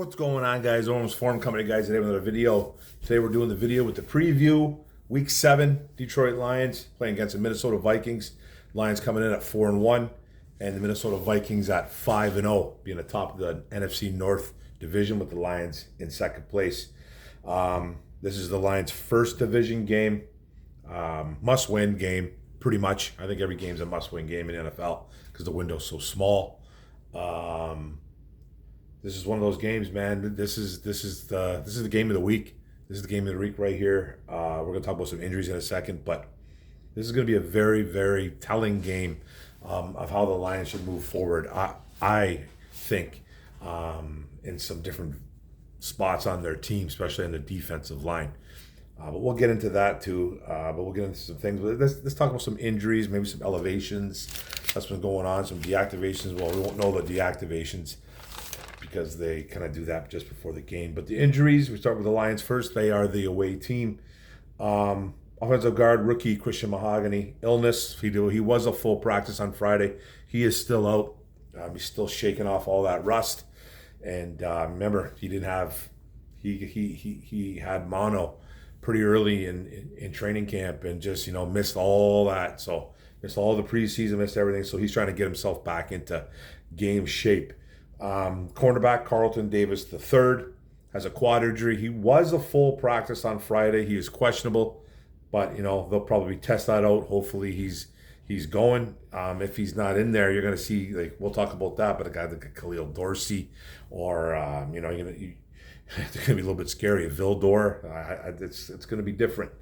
What's going on, guys? Owens Forum coming to you guys today with another video. Today we're doing the video with the preview. Week 7, Detroit Lions playing against the Minnesota Vikings. Lions coming in at 4-1, and the Minnesota Vikings at 5-0, being atop the NFC North division with the Lions in second place. This is the Lions' first division game, must-win game, pretty much. I think every game's a must-win game in the NFL because the window's so small. This is one of those games, man. This is the game of the week. This is the game of the week right here. We're gonna talk about some injuries in a second, but this is gonna be a very, very telling game of how the Lions should move forward. I think in some different spots on their team, especially on the defensive line. But we'll get into that too. But we'll get into some things. But let's talk about some injuries, maybe some elevations. That's been going on. Some deactivations. Well, we won't know the deactivations because they kind of do that just before the game. But the injuries, we start with the Lions first. They are the away team. Offensive guard rookie Christian Mahogany, illness. He was a full practice on Friday. He is still out. He's still shaking off all that rust. And remember, he didn't have. He had mono pretty early in training camp and just missed all that. So missed all the preseason, missed everything. So he's trying to get himself back into game shape. Cornerback Carlton Davis III has a quad injury. He was a full practice on Friday. He is questionable, but they'll probably test that out. Hopefully he's going. If he's not in there, you're going to see, like, we'll talk about that, but a guy like a Khalil Dorsey or it's going to be a little bit scary. A Vildor, it's going to be different.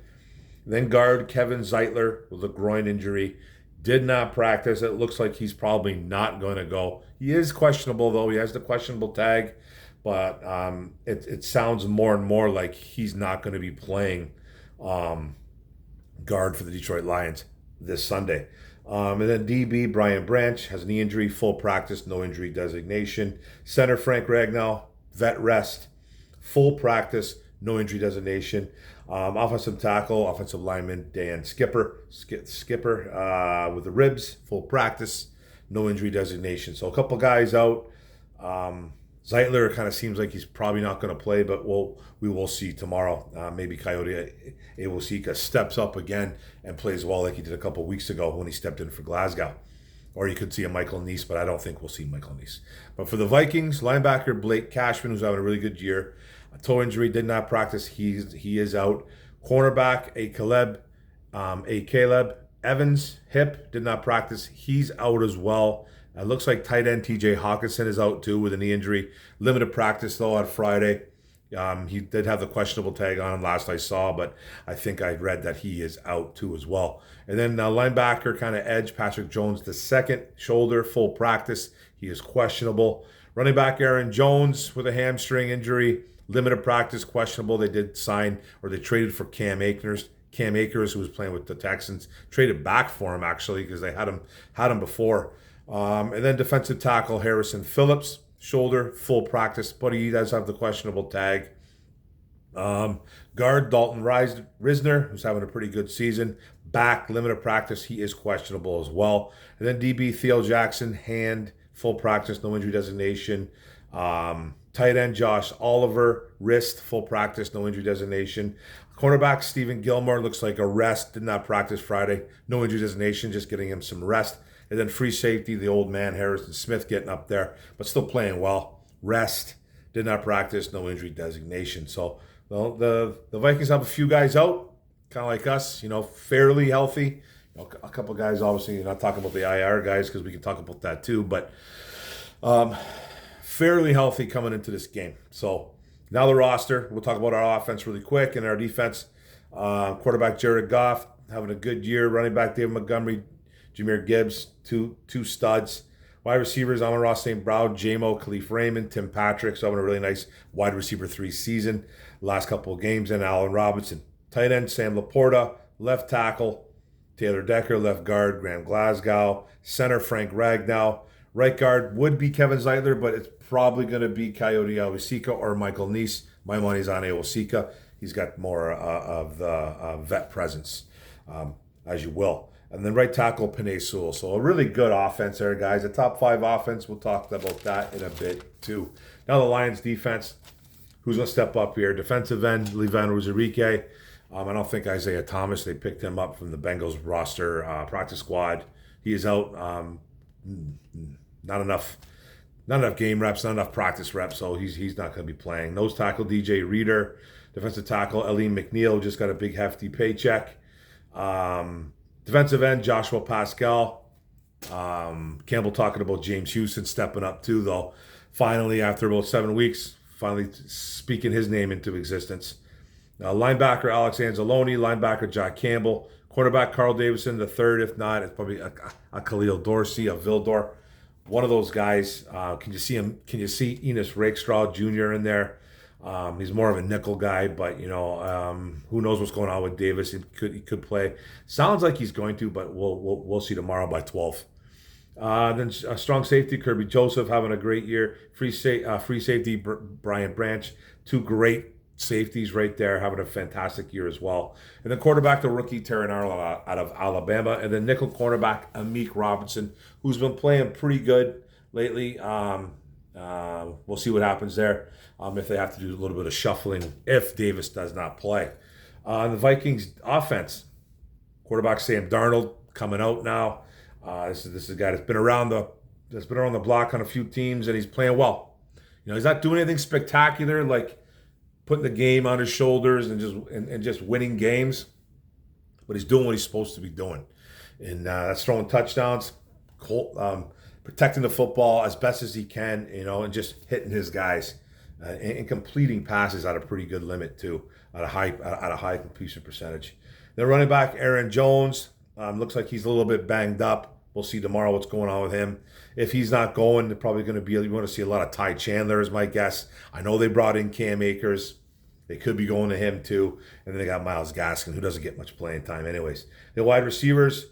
Then guard Kevin Zeitler with a groin injury. Did not practice. It looks like he's probably not going to go. He is questionable, though. He has the questionable tag, but it sounds more and more like he's not going to be playing guard for the Detroit Lions this Sunday. And then DB Brian Branch has a knee injury, full practice, no injury designation. Center Frank Ragnow, vet rest, full practice, no injury designation. Offensive tackle, offensive lineman Dan Skipper with the ribs, full practice, no injury designation. So a couple guys out. Zeitler kind of seems like he's probably not going to play, but we will see tomorrow. Maybe Coyote Awosika steps up again and plays well like he did a couple weeks ago when he stepped in for Glasgow. Or you could see a Michael Neese, but I don't think we'll see Michael Neese. But for the Vikings, linebacker Blake Cashman, who's having a really good year. A toe injury, did not practice. He is out. Cornerback, Caleb Evans, hip, did not practice. He's out as well. It looks like tight end TJ Hawkinson is out too with a knee injury. Limited practice though on Friday. He did have the questionable tag on him last I saw, but I think I read that he is out too as well. And then linebacker kind of edge, Patrick Jones, the second shoulder, full practice. He is questionable. Running back Aaron Jones with a hamstring injury. Limited practice, questionable. They did sign, or they traded for Cam Akers, who was playing with the Texans. Traded back for him, actually, because they had him before. And then defensive tackle Harrison Phillips, shoulder, full practice, but he does have the questionable tag. Guard Dalton Risner, who's having a pretty good season. Back, limited practice. He is questionable as well. And then DB Theo Jackson, hand, full practice, no injury designation. Tight end Josh Oliver, wrist, full practice, no injury designation. Cornerback Stephen Gilmore looks like a rest, did not practice Friday, no injury designation, just getting him some rest. And then free safety, the old man Harrison Smith getting up there, but still playing well. Rest, did not practice, no injury designation. So the Vikings have a few guys out, kind of like us, fairly healthy. A couple guys, obviously, you're not talking about the IR guys because we can talk about that too, but fairly healthy coming into this game. So now the roster. We'll talk about our offense really quick and our defense. Quarterback Jared Goff having a good year. Running back David Montgomery, Jahmyr Gibbs, two studs. Wide receivers Amon-Ra St. Brown, J-Mo, Khalif Raymond, Tim Patrick. So having a really nice wide receiver 3 season. Last couple of games, and Allen Robinson. Tight end Sam Laporta. Left tackle Taylor Decker. Left guard Graham Glasgow. Center Frank Ragnow. Right guard would be Kevin Zeitler, but it's probably going to be Coyote Awosika or Michael Neese. My money's on Awosika. He's got more of the vet presence, as you will. And then right tackle, Penei Sewell. So a really good offense there, guys. A top 5 offense. We'll talk about that in a bit, too. Now the Lions defense. Who's going to step up here? Defensive end, Levan Ruzarike. I don't think Isaiah Thomas. They picked him up from the Bengals roster, practice squad. He is out. Not enough game reps, not enough practice reps, so he's not going to be playing. Nose tackle, DJ Reader. Defensive tackle, Aleem McNeil, just got a big hefty paycheck. Defensive end, Joshua Pascal. Campbell talking about James Houston stepping up too, though. Finally, after about 7 weeks, finally speaking his name into existence. Linebacker Alex Anzalone, linebacker Jack Campbell, quarterback Carl Davidson, the third, if not, it's probably a Khalil Dorsey, a Vildor. One of those guys. Can you see him? Can you see Enos Rakestraw Jr. in there? He's more of a nickel guy, but who knows what's going on with Davis? He could play. Sounds like he's going to, but we'll see tomorrow by 12. Then strong safety Kirby Joseph having a great year. Free safety Brian Branch, 2 great safeties right there, having a fantastic year as well. And then quarterback, the rookie Terran Arnold out of Alabama. And then nickel cornerback, Amik Robinson, who's been playing pretty good lately. We'll see what happens there if they have to do a little bit of shuffling if Davis does not play. The Vikings offense, quarterback Sam Darnold coming out now. This is a guy that's been around the block on a few teams, and he's playing well. He's not doing anything spectacular like putting the game on his shoulders and just winning games, but he's doing what he's supposed to be doing, and that's throwing touchdowns, protecting the football as best as he can, and just hitting his guys and completing passes at a pretty good limit too, at a high completion percentage. Then running back Aaron Jones looks like he's a little bit banged up. We'll see tomorrow what's going on with him. If he's not going, they're probably going to be. You want to see a lot of Ty Chandler, is my guess. I know they brought in Cam Akers. They could be going to him too. And then they got Myles Gaskin, who doesn't get much playing time anyways. The wide receivers,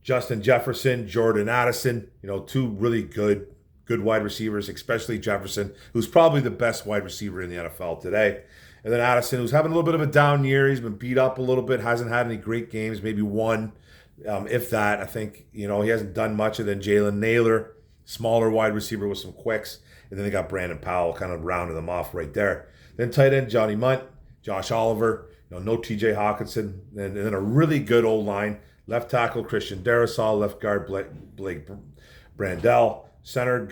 Justin Jefferson, Jordan Addison. 2 really good wide receivers, especially Jefferson, who's probably the best wide receiver in the NFL today. And then Addison, who's having a little bit of a down year. He's been beat up a little bit, hasn't had any great games, maybe one. If that, I think, he hasn't done much. And then Jalen Naylor, smaller wide receiver with some quicks. And then they got Brandon Powell kind of rounding them off right there. Then tight end, Johnny Munt, Josh Oliver, no TJ Hawkinson. And then a really good old line. Left tackle, Christian Darrisaw. Left guard, Blake Brandell. Center,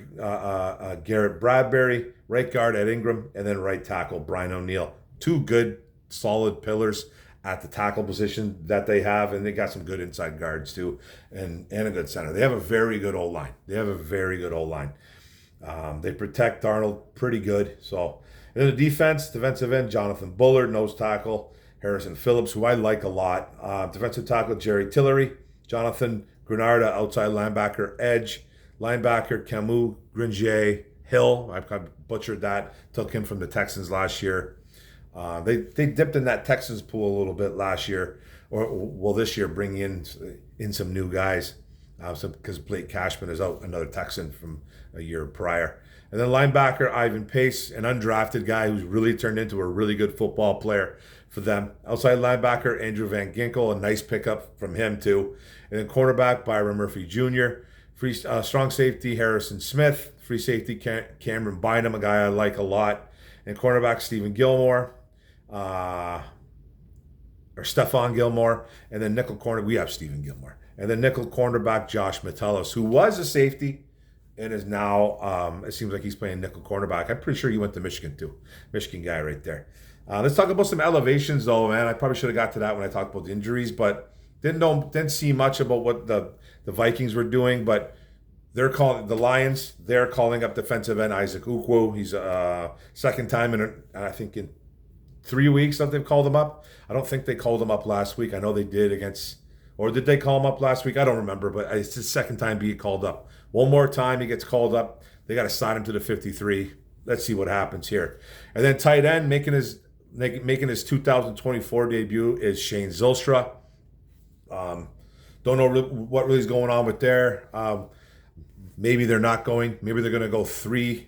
Garrett Bradbury. Right guard, Ed Ingram. And then right tackle, Brian O'Neill. 2 good, solid pillars at the tackle position that they have, and they got some good inside guards too, and a good center. They have a very good O-line. They protect Darnold pretty good. So, and then the defensive end, Jonathan Bullard, nose tackle, Harrison Phillips, who I like a lot. Defensive tackle, Jerry Tillery, Jonathan Grenada, outside linebacker, edge, linebacker, Camus Gringier Hill. I butchered that. Took him from the Texans last year. They dipped in that Texans pool a little bit last year, or this year, bringing in some new guys, because Blake Cashman is out, another Texan from a year prior. And then linebacker Ivan Pace, an undrafted guy who's really turned into a really good football player for them. Outside linebacker Andrew Van Ginkel, a nice pickup from him too. And then cornerback Byron Murphy Jr., strong safety Harrison Smith, free safety Cameron Bynum, a guy I like a lot, and cornerback Stephen Gilmore. Or Stephon Gilmore, and then nickel corner, we have Stephen Gilmore. And then nickel cornerback Josh Metellus, who was a safety and is now, it seems like he's playing nickel cornerback. I'm pretty sure he went to Michigan too. Michigan guy right there. Let's talk about some elevations though, man. I probably should have got to that when I talked about the injuries, but didn't see much about what the Vikings were doing, but they're calling up defensive end Isaac Ukwu. He's second time I think in 3 weeks that they've called him up. I don't think they called him up last week. I know they did or did they call him up last week? I don't remember, but it's his second time being called up. One more time he gets called up. They got to sign him to the 53. Let's see what happens here. And then tight end making his 2024 debut is Shane Zylstra. Don't know what really is going on with there. Maybe they're not going. Maybe they're going to go three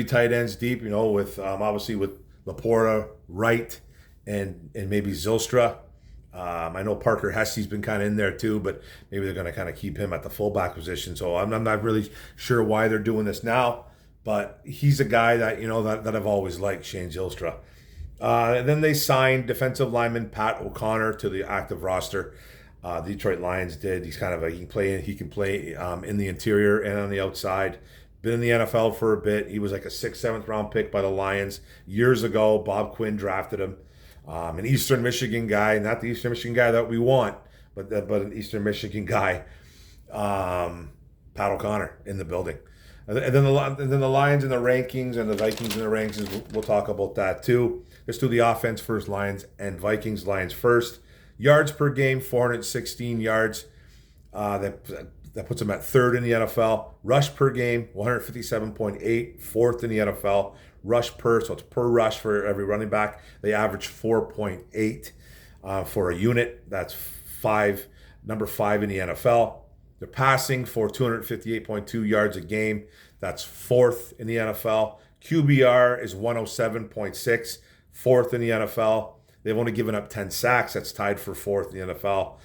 tight ends deep. With obviously with Laporta, Wright, and maybe Zylstra. I know Parker Hesse's been kind of in there too, but maybe they're going to kind of keep him at the fullback position. So I'm not really sure why they're doing this now, but he's a guy that that I've always liked, Shane Zylstra. And then they signed defensive lineman Pat O'Connor to the active roster. The Detroit Lions did. He's kind of he can play in the interior and on the outside. Been in the NFL for a bit. He was like a 6th, 7th round pick by the Lions years ago. Bob Quinn drafted him. An Eastern Michigan guy, not the Eastern Michigan guy that we want, but an Eastern Michigan guy. Pat O'Connor in the building. And then the Lions in the rankings and the Vikings in the rankings. We'll talk about that too. Let's do the offense first. Lions and Vikings. Lions first. Yards per game, 416 yards. That puts them at 3rd in the NFL. Rush per game, 157.8, 4th in the NFL. Rush per, so it's per rush for every running back. They average 4.8 for a unit. That's number 5 in the NFL. They're passing for 258.2 yards a game. That's 4th in the NFL. QBR is 107.6, 4th in the NFL. They've only given up 10 sacks. That's tied for 4th in the NFL.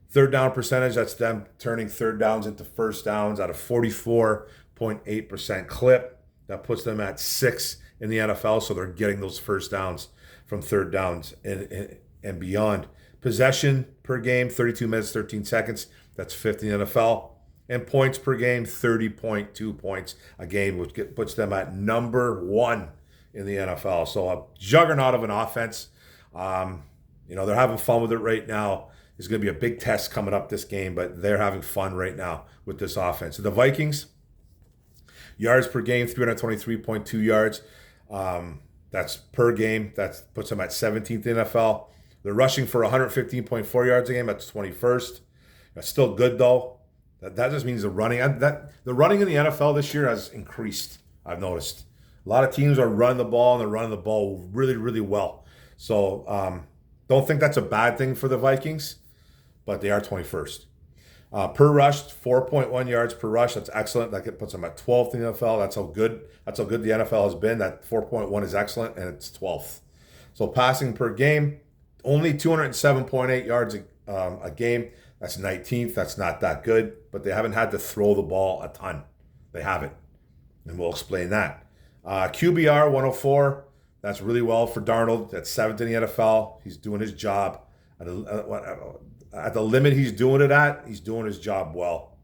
Third down percentage, that's them turning third downs into first downs at a 44.8% clip. That puts them at 6th in the NFL, so they're getting those first downs from third downs and beyond. Possession per game, 32 minutes, 13 seconds. That's 5th in the NFL. And points per game, 30.2 points a game, which puts them at number 1 in the NFL. So a juggernaut of an offense. They're having fun with it right now. There's going to be a big test coming up this game, but they're having fun right now with this offense. So the Vikings, yards per game, 323.2 yards. That's per game. That puts them at 17th in the NFL. They're rushing for 115.4 yards a game. That's 21st. That's still good, though. That just means the running in the NFL this year has increased, I've noticed. A lot of teams are running the ball, and they're running the ball really, really well. So don't think that's a bad thing for the Vikings, but they are 21st. Per rush, 4.1 yards per rush. That's excellent. That puts them at 12th in the NFL. That's how good the NFL has been. That 4.1 is excellent, and it's 12th. So passing per game, only 207.8 yards a game. That's 19th. That's not that good, but they haven't had to throw the ball a ton. They haven't, and we'll explain that. QBR 104. That's really well for Darnold. That's 7th in the NFL. He's doing his job. At the limit he's doing it at, he's doing his job well.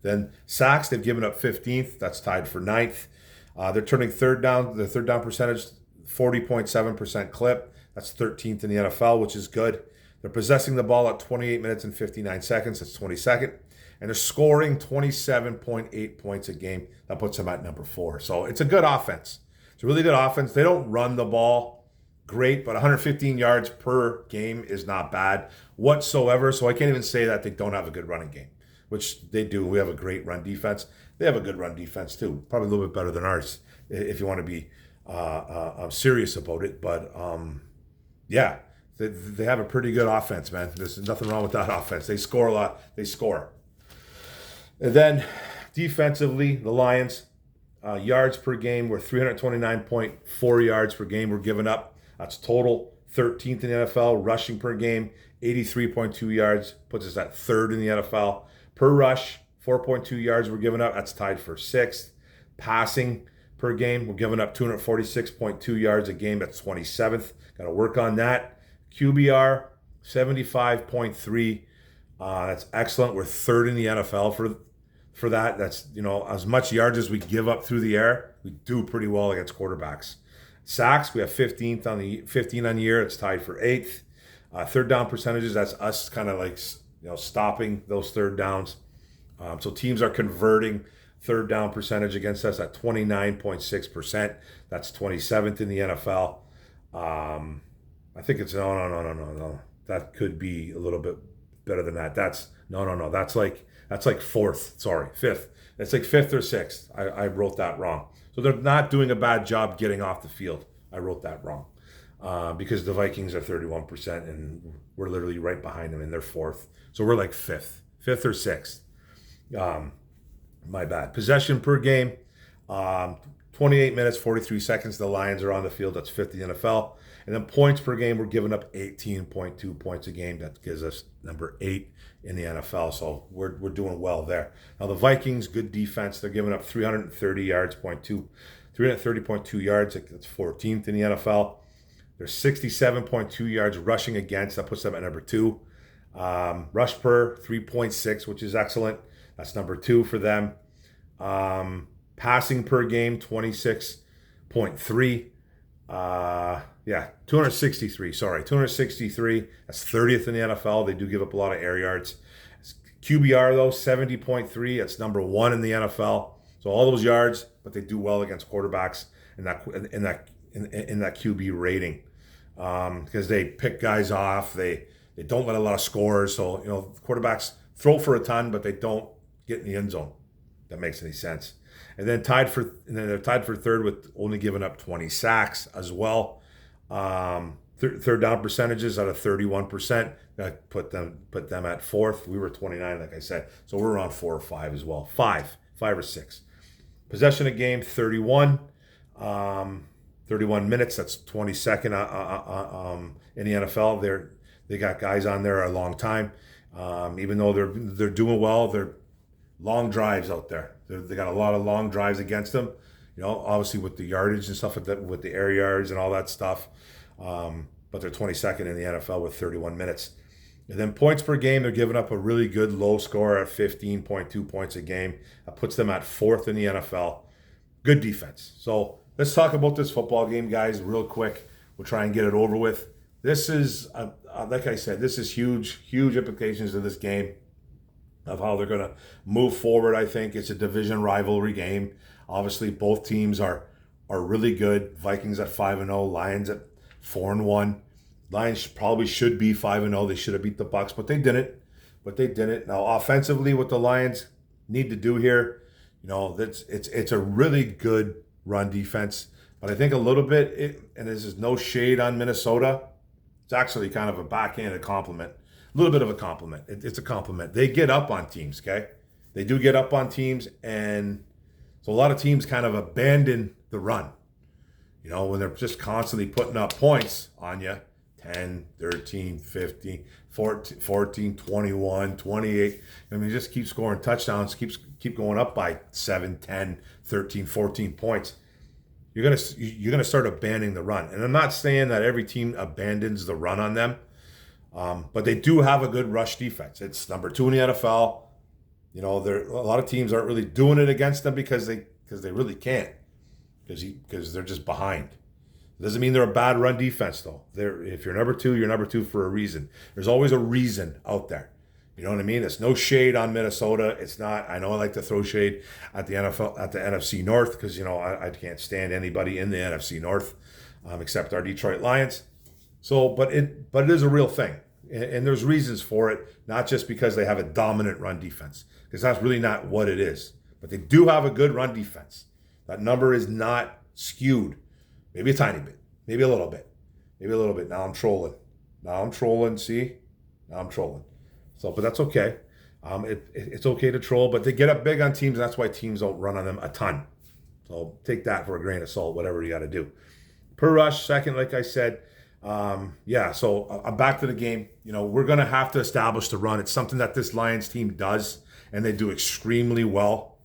Then sacks, they've given up 15th. That's tied for 9th. They're turning third down. The third down percentage, 40.7% clip. That's 13th in the NFL, which is good. They're possessing the ball at 28 minutes and 59 seconds. That's 22nd. And they're scoring 27.8 points a game. That puts them at number 4. So it's a good offense. It's a really good offense. They don't run the ball great, but 115 yards per game is not bad whatsoever. So I can't even say that they don't have a good running game, which they do. We have a great run defense. They have a good run defense too. Probably a little bit better than ours if you want to be serious about it. But yeah, they have a pretty good offense, man. There's nothing wrong with that offense. They score a lot. They score. And then defensively, the Lions, yards per game were 329.4 yards per game were given up. That's total. 13th in the NFL. Rushing per game, 83.2 yards. Puts us at 3rd in the NFL. Per rush, 4.2 yards were given up. That's tied for 6th. Passing per game, we're giving up 246.2 yards a game. That's 27th. Got to work on that. QBR, 75.3. That's excellent. We're 3rd in the NFL for that. That's, as much yards as we give up through the air, we do pretty well against quarterbacks. Sacks, we have 15 on the year. It's tied for 8th. Third down percentages, that's us kind of like stopping those third downs. So teams are converting third down percentage against us at 29.6%. That's 27th in the NFL. I think it's no. That could be a little bit better than that. That's no. That's like 4th. Sorry, 5th. It's like 5th or 6th. I wrote that wrong. So they're not doing a bad job getting off the field. I wrote that wrong because the Vikings are 31% and we're literally right behind them and they're 4th. So we're like 5th or 6th. My bad. Possession per game, 20 28 minutes, 43 seconds. The Lions are on the field. That's fifth in the NFL. And then points per game, we're giving up 18.2 points a game. That gives us number 8 in the NFL. So we're doing well there. Now the Vikings, good defense. They're giving up 330 yards, 330.2 yards. That's 14th in the NFL. They're 67.2 yards rushing against. That puts them at number 2. Rush per 3.6, which is excellent. That's number 2 for them. Passing per game 26.3. 263. Sorry, 263. That's 30th in the NFL. They do give up a lot of air yards. QBR though 70.3. That's number 1 in the NFL. So all those yards, but they do well against quarterbacks in that QB rating because they pick guys off. They don't let a lot of scores. So quarterbacks throw for a ton, but they don't get in the end zone. If that makes any sense. And then they're tied for third with only giving up 20 sacks as well. Third down percentages out of 31%. That put them at 4th. We were 29, like I said. So we're around 4 or 5 as well. 5 or 6. Possession of game 31. 31 minutes. That's 22nd in the NFL. They got guys on there a long time. Even though they're doing well, they're long drives out there. They got a lot of long drives against them. Obviously with the yardage and stuff with the air yards and all that stuff. But they're 22nd in the NFL with 31 minutes. And then points per game, they're giving up a really good low score at 15.2 points a game. That puts them at 4th in the NFL. Good defense. So let's talk about this football game, guys, real quick. We'll try and get it over with. This is, like I said, this is huge implications of this game, of how they're going to move forward. I think it's a division rivalry game. Obviously, both teams are really good. Vikings at 5-0, Lions at 4-1. Lions probably should be 5-0. They should have beat the Bucs, but they didn't. Now, offensively, what the Lions need to do here, it's a really good run defense. But I think a little bit, and this is no shade on Minnesota, it's actually kind of a backhanded compliment. A little bit of a compliment. It's a compliment. They get up on teams, okay? They do get up on teams, and so a lot of teams kind of abandon the run. When they're just constantly putting up points on you, 10, 13, 15, 14, 21, 28. I mean, just keep scoring touchdowns, keep going up by 7, 10, 13, 14 points. You're gonna start abandoning the run. And I'm not saying that every team abandons the run on them, but they do have a good rush defense. It's number 2 in the NFL. A lot of teams aren't really doing it against them because they really can't, because they're just behind. It doesn't mean they're a bad run defense though. If you're number 2, you're number 2 for a reason. There's always a reason out there. You know what I mean? It's no shade on Minnesota. It's not. I know I like to throw shade at the NFL, at the NFC North, because I can't stand anybody in the NFC North except our Detroit Lions. So, but it is a real thing, and there's reasons for it. Not just because they have a dominant run defense, because that's really not what it is. But they do have a good run defense. That number is not skewed. Maybe a tiny bit. Maybe a little bit. Now I'm trolling. See? Now I'm trolling. So, but that's okay. It's okay to troll, but they get up big on teams. And that's why teams don't run on them a ton. So take that for a grain of salt, whatever you got to do. Per rush, second, like I said. So I'm back to the game. We're going to have to establish the run. It's something that this Lions team does, and they do extremely well.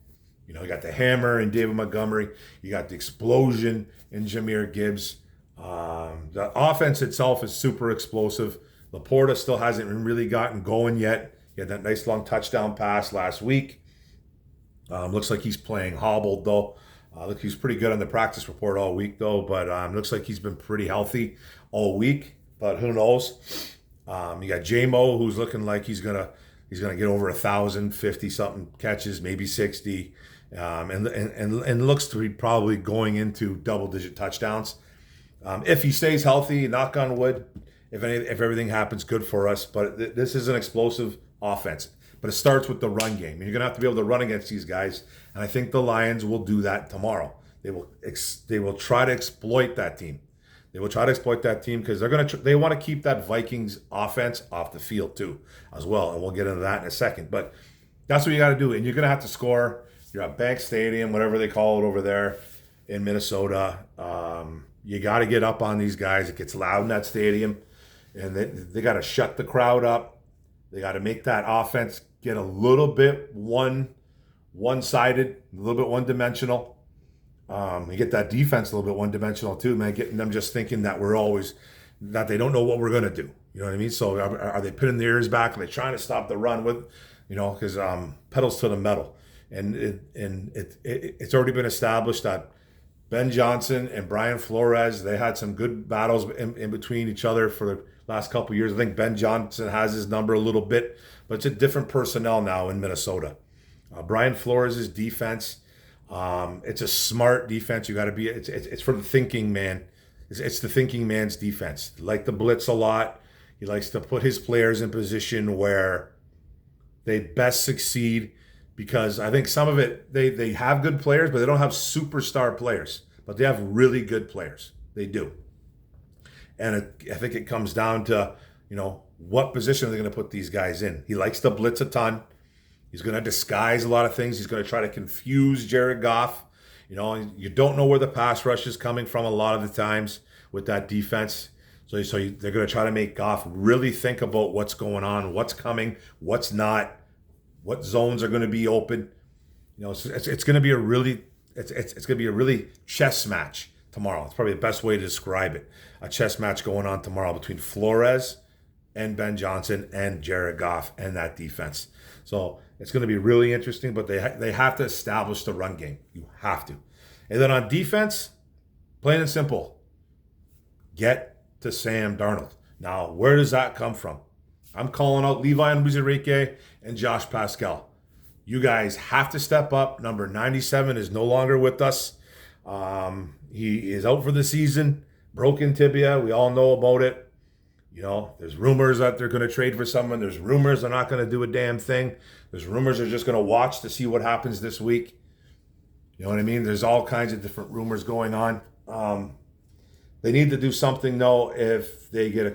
You got the hammer in David Montgomery. You got the explosion in Jahmyr Gibbs. The offense itself is super explosive. Laporta still hasn't really gotten going yet. He had that nice long touchdown pass last week. Looks like he's playing hobbled, though. Look, he's pretty good on the practice report all week, though. But looks like he's been pretty healthy all week. But who knows? You got J-Mo, who's looking like he's gonna get over 1,000, 50-something catches, maybe 60. And looks to be probably going into double-digit touchdowns. If he stays healthy, knock on wood, if everything happens, good for us. But this is an explosive offense. But it starts with the run game. And you're going to have to be able to run against these guys. And I think the Lions will do that tomorrow. They will try to exploit that team. They will try to exploit that team because they want to keep that Vikings offense off the field too, as well. And we'll get into that in a second. But that's what you got to do. And you're going to have to score. You're at Bank Stadium, whatever they call it over there. in Minnesota. You got to get up on these guys. It gets loud in that stadium, and they got to shut the crowd up. They got to make that offense get a little bit one-sided, a little bit one-dimensional. You get that defense a little bit one-dimensional too, man. Getting them just thinking that that they don't know what we're gonna do. You know what I mean? So are they putting their ears back? Are they trying to stop the run with, because pedals to the metal, and it's already been established that Ben Johnson and Brian Flores, they had some good battles in between each other for the last couple of years. I think Ben Johnson has his number a little bit, but it's a different personnel now in Minnesota. Brian Flores' defense, it's a smart defense. You got to be. It's for the thinking man. It's the thinking man's defense. Like the blitz a lot. He likes to put his players in position where they best succeed, because I think some of it, they have good players, but they don't have superstar players. But they have really good players. They do. And I think it comes down to, what position are they going to put these guys in? He likes to blitz a ton. He's going to disguise a lot of things. He's going to try to confuse Jared Goff. You don't know where the pass rush is coming from a lot of the times with that defense. So they're going to try to make Goff really think about what's going on, what's coming, what's not, what zones are going to be open. It's going to be a really chess match tomorrow. It's probably the best way to describe it. A chess match going on tomorrow between Flores and Ben Johnson and Jared Goff and that defense. So it's going to be really interesting, but they have to establish the run game. You have to. And then on defense, plain and simple, get to Sam Darnold. Now, where does that come from? I'm calling out Levi Onwuzurike and Josh Pascal. You guys have to step up. Number 97 is no longer with us. He is out for the season. Broken tibia. We all know about it. There's rumors that they're going to trade for someone. There's rumors they're not going to do a damn thing. There's rumors they're just going to watch to see what happens this week. You know what I mean? There's all kinds of different rumors going on. They need to do something, though, if they get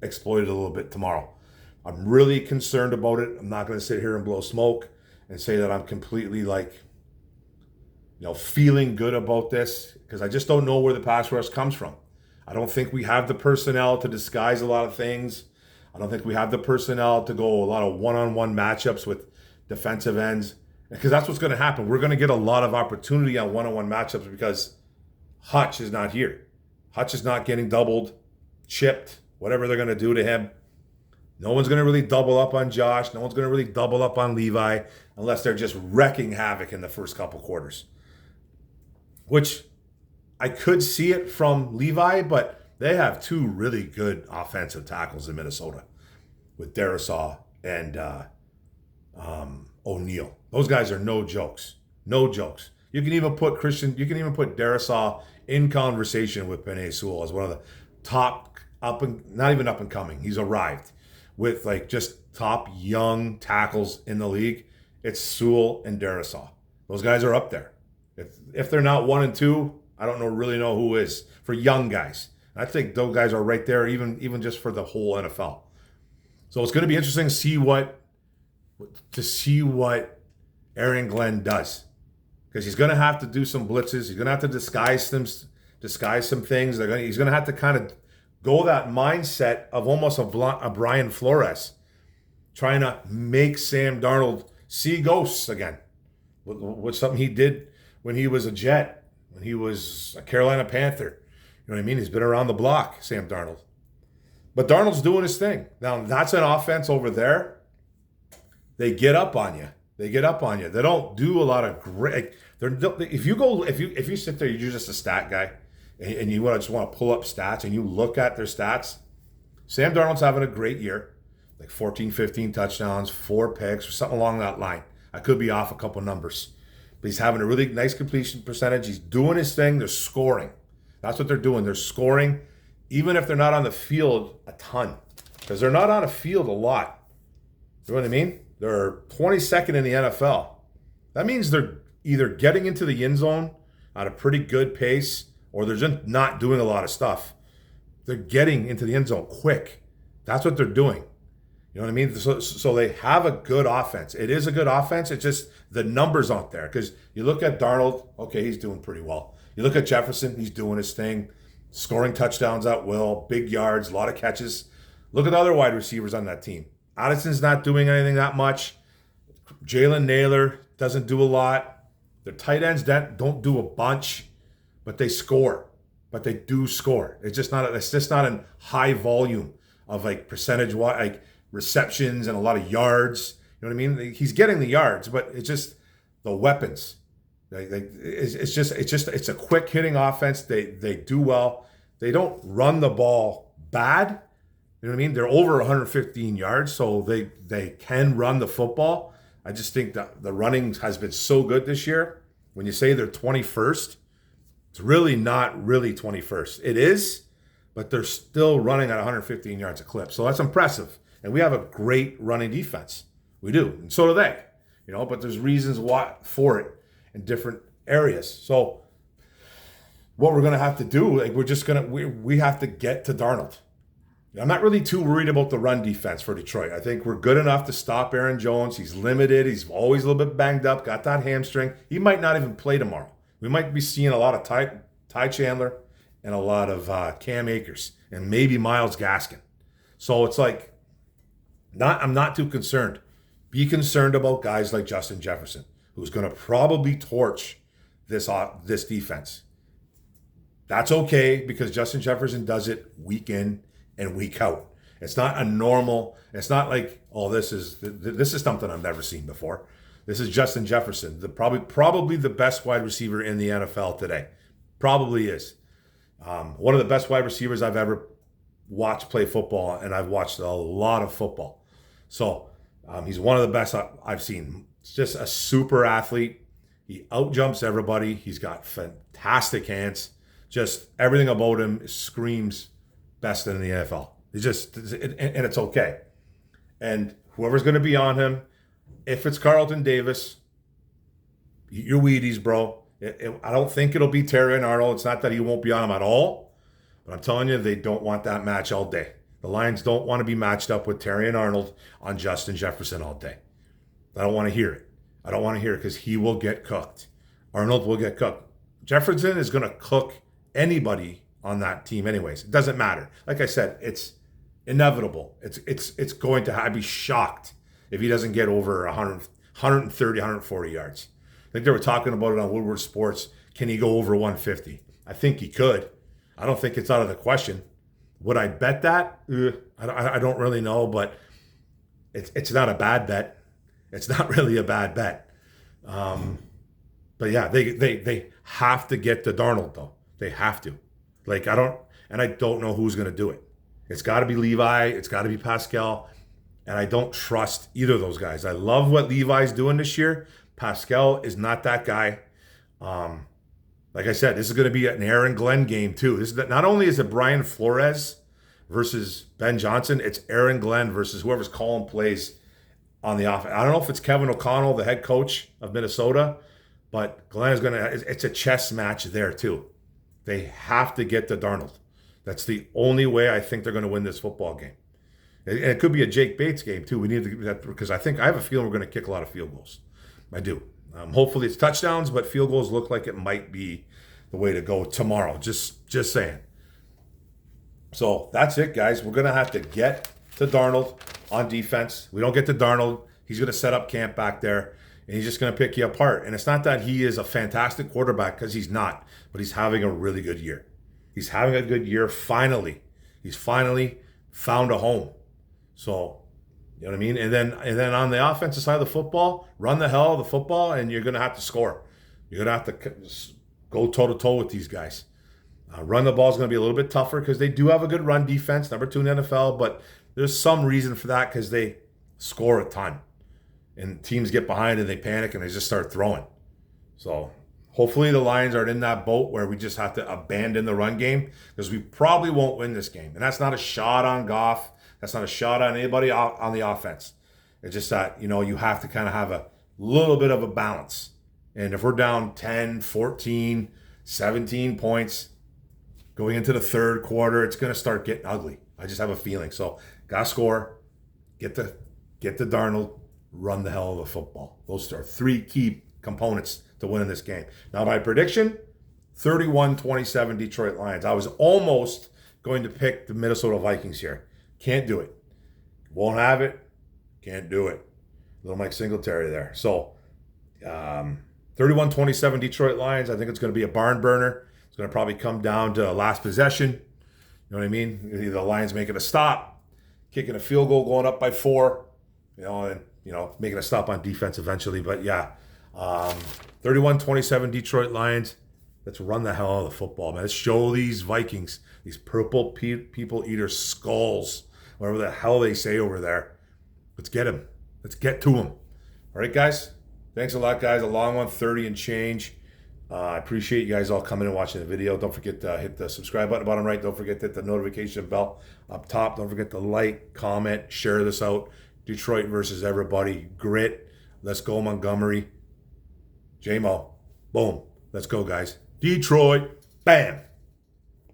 exploited a little bit tomorrow. I'm really concerned about it. I'm not going to sit here and blow smoke and say that I'm completely feeling good about this, because I just don't know where the pass rush comes from. I don't think we have the personnel to disguise a lot of things. I don't think we have the personnel to go a lot of one-on-one matchups with defensive ends, because that's what's going to happen. We're going to get a lot of opportunity on one-on-one matchups because Hutch is not here. Hutch is not getting doubled, chipped, whatever they're going to do to him. No one's going to really double up on Josh. No one's going to really double up on Levi unless they're just wrecking havoc in the first couple quarters, which I could see it from Levi, but they have two really good offensive tackles in Minnesota with Darisaw and O'Neal. Those guys are no jokes. No jokes. You can even put Darisaw in conversation with Penei Sewell as one of the top not even up and coming. He's arrived with just top young tackles in the league. It's Sewell and Darisaw. Those guys are up there. If they're not 1 and 2, I don't really know who is for young guys. I think those guys are right there, even just for the whole NFL. So it's going to be interesting to see what Aaron Glenn does, because he's going to have to do some blitzes. He's going to have to disguise some things. He's going to have to kind of go that mindset of almost a Brian Flores, trying to make Sam Darnold see ghosts again, with something he did when he was a Jet, when he was a Carolina Panther. You know what I mean? He's been around the block, Sam Darnold. But Darnold's doing his thing. Now, that's an offense over there. They get up on you. They don't do a lot of great. If you sit there, you're just a stat guy, and you just want to pull up stats, and you look at their stats. Sam Darnold's having a great year, 14, 15 touchdowns, 4 picks, or something along that line. I could be off a couple numbers, but he's having a really nice completion percentage. He's doing his thing. They're scoring. That's what they're doing. They're scoring, even if they're not on the field a ton, because they're not on the field a lot. You know what I mean? They're 22nd in the NFL. That means they're either getting into the end zone at a pretty good pace, or they're just not doing a lot of stuff. They're getting into the end zone quick. That's what they're doing. You know what I mean? So they have a good offense. It is a good offense. It's just the numbers aren't there. Because you look at Darnold, okay, he's doing pretty well. You look at Jefferson, he's doing his thing, scoring touchdowns at will, big yards, a lot of catches. Look at the other wide receivers on that team. Addison's not doing anything that much. Jalen Naylor doesn't do a lot. Their tight ends don't do a bunch, but they score. But they do score. It's just not a high volume of like percentage like receptions and a lot of yards. You know what I mean? He's getting the yards, but it's just the weapons. It's a quick hitting offense. They do well. They don't run the ball bad. You know what I mean? They're over 115 yards, so they can run the football. I just think that the running has been so good this year. When you say they're 21st, it's really not really 21st. It is, but they're still running at 115 yards a clip. So that's impressive. And we have a great running defense. We do. And so do they. But there's reasons why for it in different areas. So what we're going to have to do, like we have to get to Darnold. I'm not really too worried about the run defense for Detroit. I think we're good enough to stop Aaron Jones. He's limited. He's always a little bit banged up, got that hamstring. He might not even play tomorrow. We might be seeing a lot of Ty Chandler and a lot of Cam Akers and maybe Myles Gaskin. So it's like, I'm not too concerned. Be concerned about guys like Justin Jefferson, who's going to probably torch this defense. That's okay because Justin Jefferson does it week in and week out. It's not it's not like, oh, this is something I've never seen before. This is Justin Jefferson, probably the best wide receiver in the NFL today. Probably is. One of the best wide receivers I've ever watched play football, and I've watched a lot of football. So he's one of the best I've seen. He's just a super athlete. He outjumps everybody. He's got fantastic hands. Just everything about him screams best in the NFL. And it's okay. And whoever's going to be on him, if it's Carlton Davis, you're Wheaties, bro. I don't think it'll be Terry and Arnold. It's not that he won't be on him at all, but I'm telling you, they don't want that match all day. The Lions don't want to be matched up with Terry and Arnold on Justin Jefferson all day. I don't want to hear it. I don't want to hear it because he will get cooked. Arnold will get cooked. Jefferson is going to cook anybody on that team anyways. It doesn't matter. Like I said, it's inevitable. It's going to I'd be shocked if he doesn't get over 130, 140 yards. I think they were talking about it on Woodward Sports. Can he go over 150? I think he could. I don't think it's out of the question. Would I bet that? I don't really know, but it's not a bad bet. It's not really a bad bet. But yeah, they have to get to Darnold though. They have to. I don't know who's going to do it. It's got to be Levi. It's got to be Pascal. And I don't trust either of those guys. I love what Levi's doing this year. Pascal is not that guy. Like I said, this is going to be an Aaron Glenn game too. Not only is it Brian Flores versus Ben Johnson, it's Aaron Glenn versus whoever's calling plays on the offense. I don't know if it's Kevin O'Connell, the head coach of Minnesota, but Glenn is it's a chess match there too. They have to get to Darnold. That's the only way I think they're going to win this football game. And it could be a Jake Bates game too. We need to that because I have a feeling we're going to kick a lot of field goals. I do. Hopefully it's touchdowns, but field goals look like it might be the way to go tomorrow. Just saying. So that's it, guys. We're going to have to get to Darnold on defense. We don't get to Darnold, he's going to set up camp back there, and he's just going to pick you apart. And it's not that he is a fantastic quarterback, because he's not, but he's having a really good year. He's having a good year finally. He's finally found a home. So, you know what I mean? And then on the offensive side of the football, run the hell of the football, and you're going to have to score. You're going to have to go toe-to-toe with these guys. Run the ball is going to be a little bit tougher because they do have a good run defense, number 2 in the NFL, but there's some reason for that because they score a ton. And teams get behind and they panic and they just start throwing. So hopefully the Lions aren't in that boat where we just have to abandon the run game, because we probably won't win this game. And that's not a shot on Goff. That's not a shot on anybody on the offense. It's just that, you have to kind of have a little bit of a balance. And if we're down 10, 14, 17 points going into the third quarter, it's going to start getting ugly. I just have a feeling. So, got to score. Get the Darnold, run the hell of the football. Those are three key components to winning this game. Now, my prediction, 31-27 Detroit Lions. I was almost going to pick the Minnesota Vikings here. Can't do it. Won't have it. Can't do it. Little Mike Singletary there. So, 31-27 Detroit Lions. I think it's going to be a barn burner. It's going to probably come down to last possession. You know what I mean? Either the Lions making a stop, kicking a field goal, going up by 4, and making a stop on defense eventually. But yeah, 31-27 Detroit Lions. Let's run the hell out of the football, man. Let's show these Vikings, these purple people eater skulls, whatever the hell they say over there. Let's get them. Let's get to them. All right, guys. Thanks a lot, guys. A long one, 30 and change. I appreciate you guys all coming and watching the video. Don't forget to hit the subscribe button bottom right. Don't forget to hit the notification bell up top. Don't forget to like, comment, share this out. Detroit versus everybody. Grit. Let's go, Montgomery. J-Mo. Boom. Let's go, guys. Detroit. Bam.